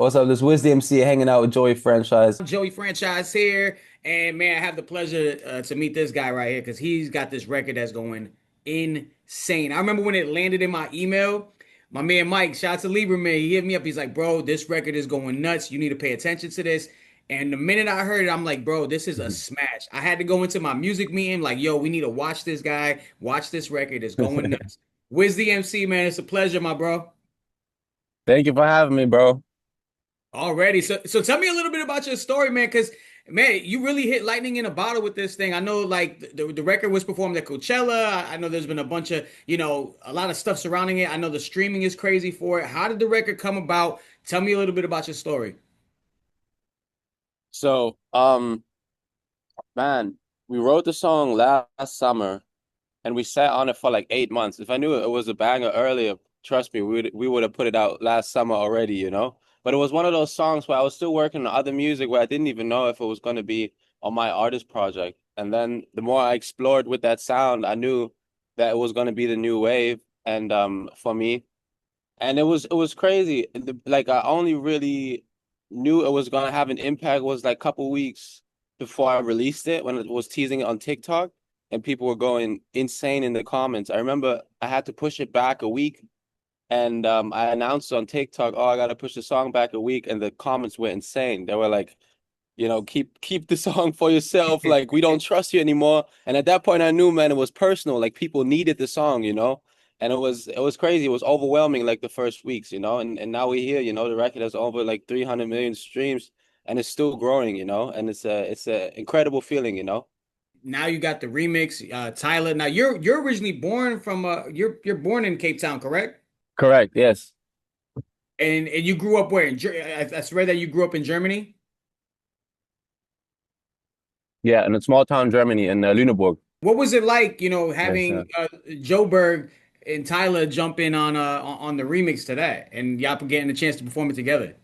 What's up? This WizTheMC hanging out with Joey Franchise. Joey Franchise here, and man, I have the pleasure to meet this guy right here because he's got this record that's going insane. I remember when it landed in my email. My man Mike, shout out to Lieberman, he hit me up. He's like, "Bro, this record is going nuts. You need to pay attention to this." And the minute I heard it, I'm like, "Bro, this is a smash." I had to go into my music meeting, like, "Yo, we need to watch this guy, watch this record. It's going nuts." Where's the MC, man? It's a pleasure, my bro. Thank you for having me, bro. Already. So tell me a little bit about your story, man, because man, you really hit lightning in a bottle with this thing. I know like the record was performed at Coachella. I know there's been a bunch of, a lot of stuff surrounding it. I know the streaming is crazy for it. How did the record come about? Tell me a little bit about your story. So, man, we wrote the song last summer and we sat on it for like 8 months. If I knew it was a banger earlier, trust me, we would have put it out last summer already, you know? But it was one of those songs where I was still working on other music where I didn't even know if it was going to be on my artist project. And then the more I explored with that sound, I knew that it was going to be the new wave and for me. And it was crazy. Like I only really knew it was gonna have an impact was like a couple weeks before I released it when it was teasing it on TikTok and people were going insane in the comments. I remember I had to push it back a week and I announced on TikTok, oh, I gotta push the song back a week, and the comments were insane. They were like, keep the song for yourself. Like we don't trust you anymore. And at that point, I knew, man, it was personal. Like people needed the song, and it was crazy. It was overwhelming, like the first weeks, and now we're here. The record has over like 300 million streams, and it's still growing, and it's a incredible feeling. Now you got the remix, Tyler. Now you're originally born from you're born in Cape Town, correct? Correct. Yes. And you grew up where? I swear that you grew up in Germany. Yeah, in a small town, Germany, in Lüneburg. What was it like, Yes. having Joe Berg and Tyler jump in on the remix to that, and y'all getting a chance to perform it together?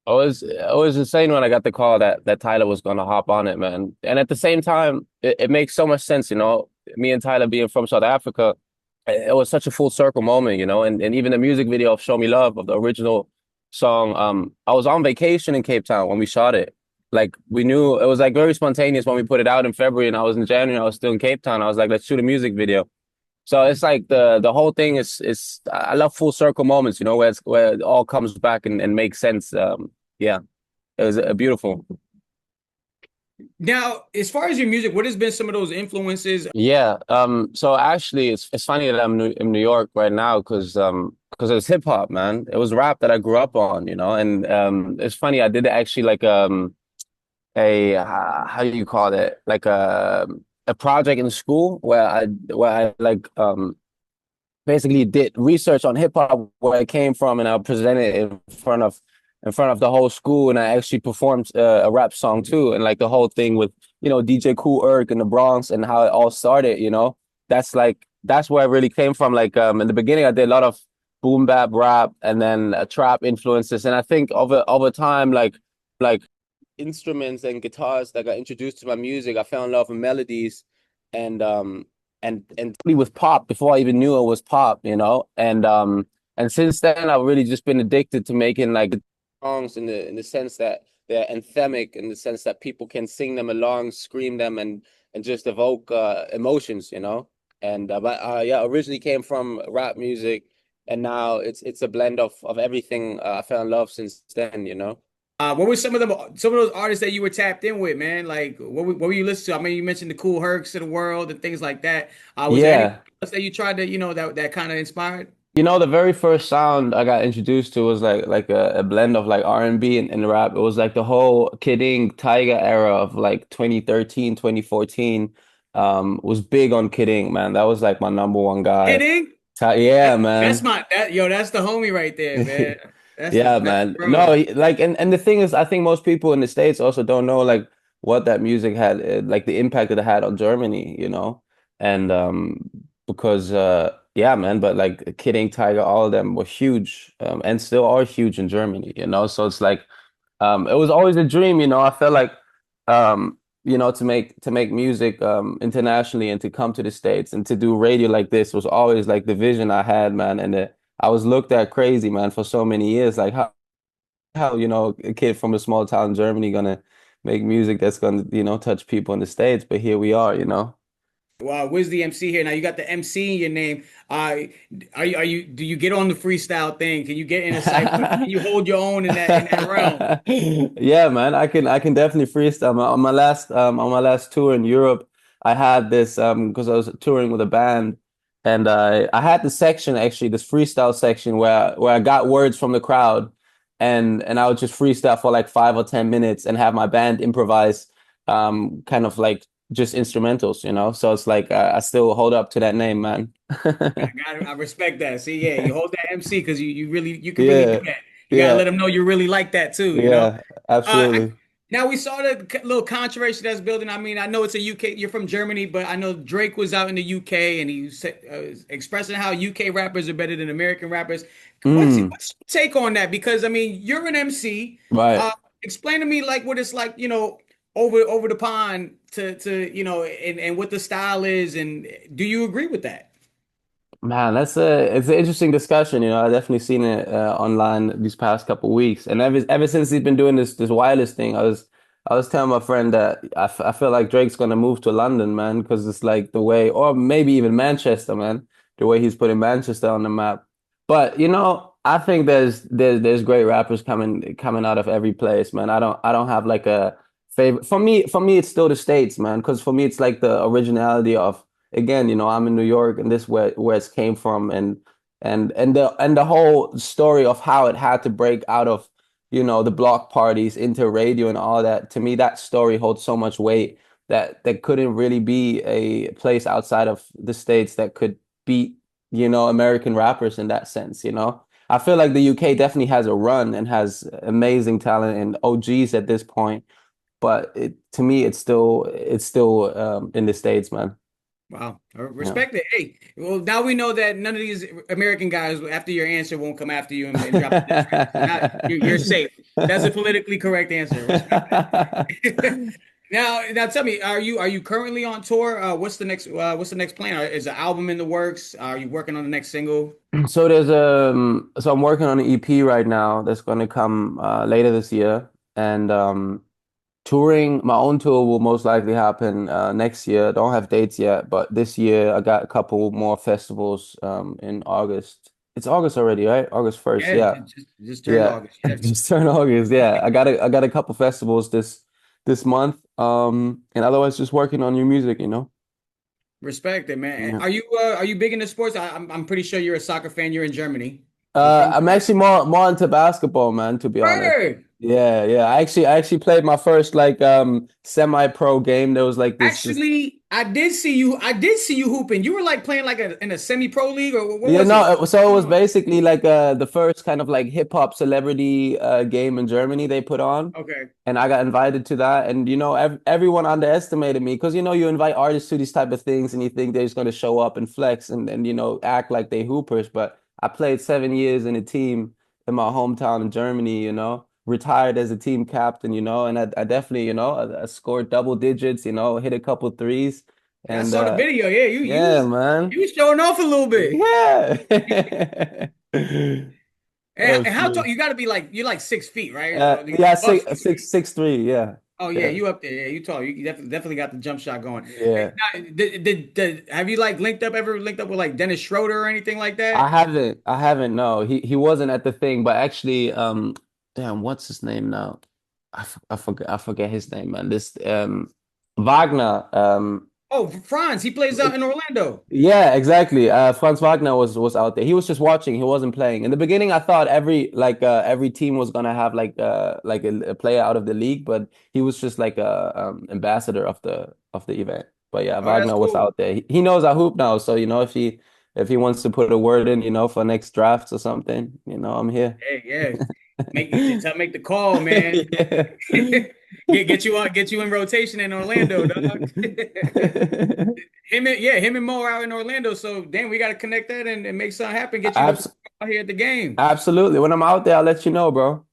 It was insane when I got the call that Tyler was gonna hop on it, man. And at the same time, it makes so much sense. Me and Tyler being from South Africa, it was such a full circle moment. And even the music video of Show Me Love of the original song, I was on vacation in Cape Town when we shot it. Like we knew it was like very spontaneous when we put it out in February and I was in January, I was still in Cape Town. I was like, let's shoot a music video. So it's like the whole thing is I love full circle moments, where it all comes back and makes sense. Yeah, it was beautiful. Now, as far as your music, what has been some of those influences? Yeah. So actually, it's funny that I'm in New York right now because it's hip hop, man. It was rap that I grew up on, and it's funny. I did actually like a how do you call it, like a project in school where I like basically did research on hip hop where it came from, and I presented it in front of the whole school, and I actually performed a rap song too, and like the whole thing with DJ Kool Herc in the Bronx and how it all started. That's where it really came from. Like in the beginning, I did a lot of boom bap rap and then trap influences, and I think over time, like instruments and guitars that got introduced to my music, I fell in love with melodies and with pop before I even knew it was pop. And since then I've really just been addicted to making like songs in the sense that they're anthemic, in the sense that people can sing them along, scream them, and just evoke emotions. But yeah, originally came from rap music, and now it's a blend of everything. I fell in love since then. What were some of those artists that you were tapped in with, man? Like, what were you listening to? I mean, you mentioned the Cool Hercs of the world and things like that. Was there anything Yeah. else that you tried to, that kind of inspired? The very first sound I got introduced to was like a blend of like R&B and rap. It was like the whole Kid Ink Tyga era of like 2013, 2014. Was big on Kid Ink, man. That was like my number one guy. Kidding? Yeah, That's man. my that's the homie right there, man. Yeah, That's the man. No, bro. like, and the thing is, I think most people in the States also don't know like what that music had, like the impact that it had on Germany. And because yeah, man, but like Kid Ink, Tiger, all of them were huge, and still are huge in Germany. So it's like it was always a dream. I felt like to make music internationally and to come to the States and to do radio like this was always like the vision I had, man. And I was looked at crazy, man, for so many years. Like, how how, a kid from a small town in Germany gonna make music that's gonna, touch people in the States. But here we are. Well, where's the MC here? Now you got the MC in your name. Do you get on the freestyle thing? Can you get in a cipher? Can you hold your own in that realm? Yeah, man, I can definitely freestyle. On my last tour in Europe, I had this because I was touring with a band, and I had this section actually, this freestyle section where I got words from the crowd, and I would just freestyle for like 5 or 10 minutes and have my band improvise, kind of like just instrumentals. So it's like I still hold up to that name, man. I respect that. See, yeah, you hold that MC because you can really do Yeah, that. You gotta let yeah, them know you really like that too. yeah, Uh, absolutely. Now we saw the little controversy that's building. I mean, I know it's a UK. You're from Germany, but I know Drake was out in the UK and he said, expressing how UK rappers are better than American rappers. Mm, What's your take on that? Because I mean, you're an MC. right. Uh, Explain to me like what it's like, over the pond to and what the style is, and do you agree with that? Man, it's an interesting discussion. I definitely seen it online these past couple weeks, and ever since he's been doing this wireless thing, I was telling my friend that I feel like Drake's gonna move to London, man, because it's like the way, or maybe even Manchester, man, the way he's putting Manchester on the map. But I think there's great rappers coming out of every place, man. I don't have like a favorite. For me, it's still the States, man, because for me it's like the originality of, again, I'm in New York, and this where it came from, and the whole story of how it had to break out of, the block parties into radio and all that. To me, that story holds so much weight that there couldn't really be a place outside of the States that could beat, American rappers in that sense. I feel like the UK definitely has a run and has amazing talent and OGs at this point, but to me, it's still in the States, man. Wow, I Yeah. respect it. Hey, well, now we know that none of these American guys, after your answer, won't come after you and drop a diss track. So now you're safe. That's a politically correct answer. Respect that. Now tell me, are you currently on tour? What's the next plan? Is the album in the works? Are you working on the next single? So I'm working on an EP right now that's going to come later this year, and touring, my own tour will most likely happen next year. Don't have dates yet, but this year I got a couple more festivals in August. It's August already, right? August 1st. Yeah, Yeah. just turned Yeah. August. Yeah, Just turn August. Yeah. I got a couple festivals this month. And otherwise just working on new music. respect it, man. Yeah. Are you big into sports? I'm pretty sure you're a soccer fan. You're in Germany. You're from I'm Germany. actually more into basketball, man, to be honest. Word. Yeah, yeah. I actually played my first like semi-pro game. There was like this. Actually, I did see you. I did see you hooping. You were like playing like in a semi-pro league, or what Yeah, was it? no, so it was Oh, basically like the first kind of like hip hop celebrity game in Germany they put on, okay. and I got invited to that. And everyone underestimated me because you invite artists to these type of things and you think they're just going to show up and flex and act like they hoopers. But I played 7 years in a team in my hometown in Germany, retired as a team captain, and I definitely, I scored double digits, hit a couple threes, Yeah, I and saw the video. Yeah, yeah, man. you was showing off a little bit. Yeah. And how tall? Absolutely. You got to be like you're like 6 feet, right? Or you Yeah, above six, 6 feet. six, 6'3", yeah. Oh yeah, Yeah. you up there. Yeah, you tall. You definitely got the jump shot going. Yeah. Now, have you like linked up with like Dennis Schroeder or anything like I that? haven't. I haven't, no. He wasn't at the thing, but actually, damn, what's his name now? I forget his name, man. This Wagner. Oh, Franz, he plays out in Orlando. Yeah, exactly. Franz Wagner was out there. He was just watching. He wasn't playing. In the beginning, I thought every team was gonna have like a player out of the league, but he was just like a ambassador of the event. But yeah, Oh, that's Wagner was cool. out there. He knows I hoop now, so if he wants to put a word in, for next drafts or something, I'm here. Hey, yeah. Make the call, man. Yeah. Get you in rotation in Orlando, dog. Him and Mo are out in Orlando. So damn, we gotta connect that and make something happen. Get you Abs out here at the game. Absolutely. When I'm out there, I'll let you know, bro.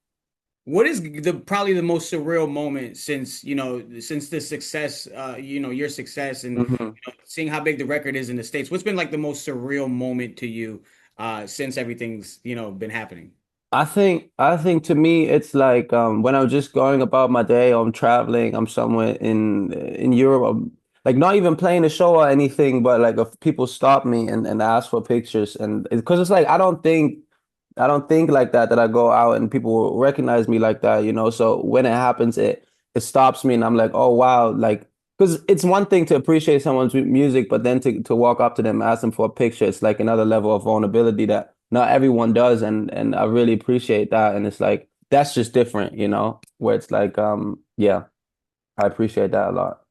What is the probably the most surreal moment since the success, your success and Mhm. seeing how big the record is in the States? What's been like the most surreal moment to you since everything's been happening? I think to me it's like when I'm just going about my day, I'm traveling, I'm somewhere in Europe, like not even playing a show or anything, but like if people stop me and ask for pictures and because it's like I don't think like that I go out and people will recognize me like that, you know. So when it happens, it stops me and I'm like, oh wow, like because it's one thing to appreciate someone's music, but then to walk up to them, ask them for a picture, it's like another level of vulnerability that not everyone does, and I really appreciate that. And it's like that's just different, you know, where it's like yeah, I appreciate that a lot.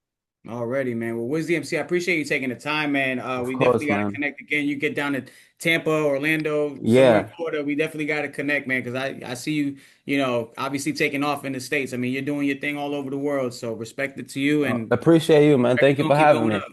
Already, man. Well, WizTheMC, I appreciate you taking the time, man. Of We definitely course, got to man. connect again. You get down to Tampa, Orlando, somewhere in Yeah, Florida. We definitely got to connect, man, because I see you, obviously taking off in the States. I mean, you're doing your thing all over the world. So respect it to you and appreciate you, man. Thank you gonna for keep having going up. me.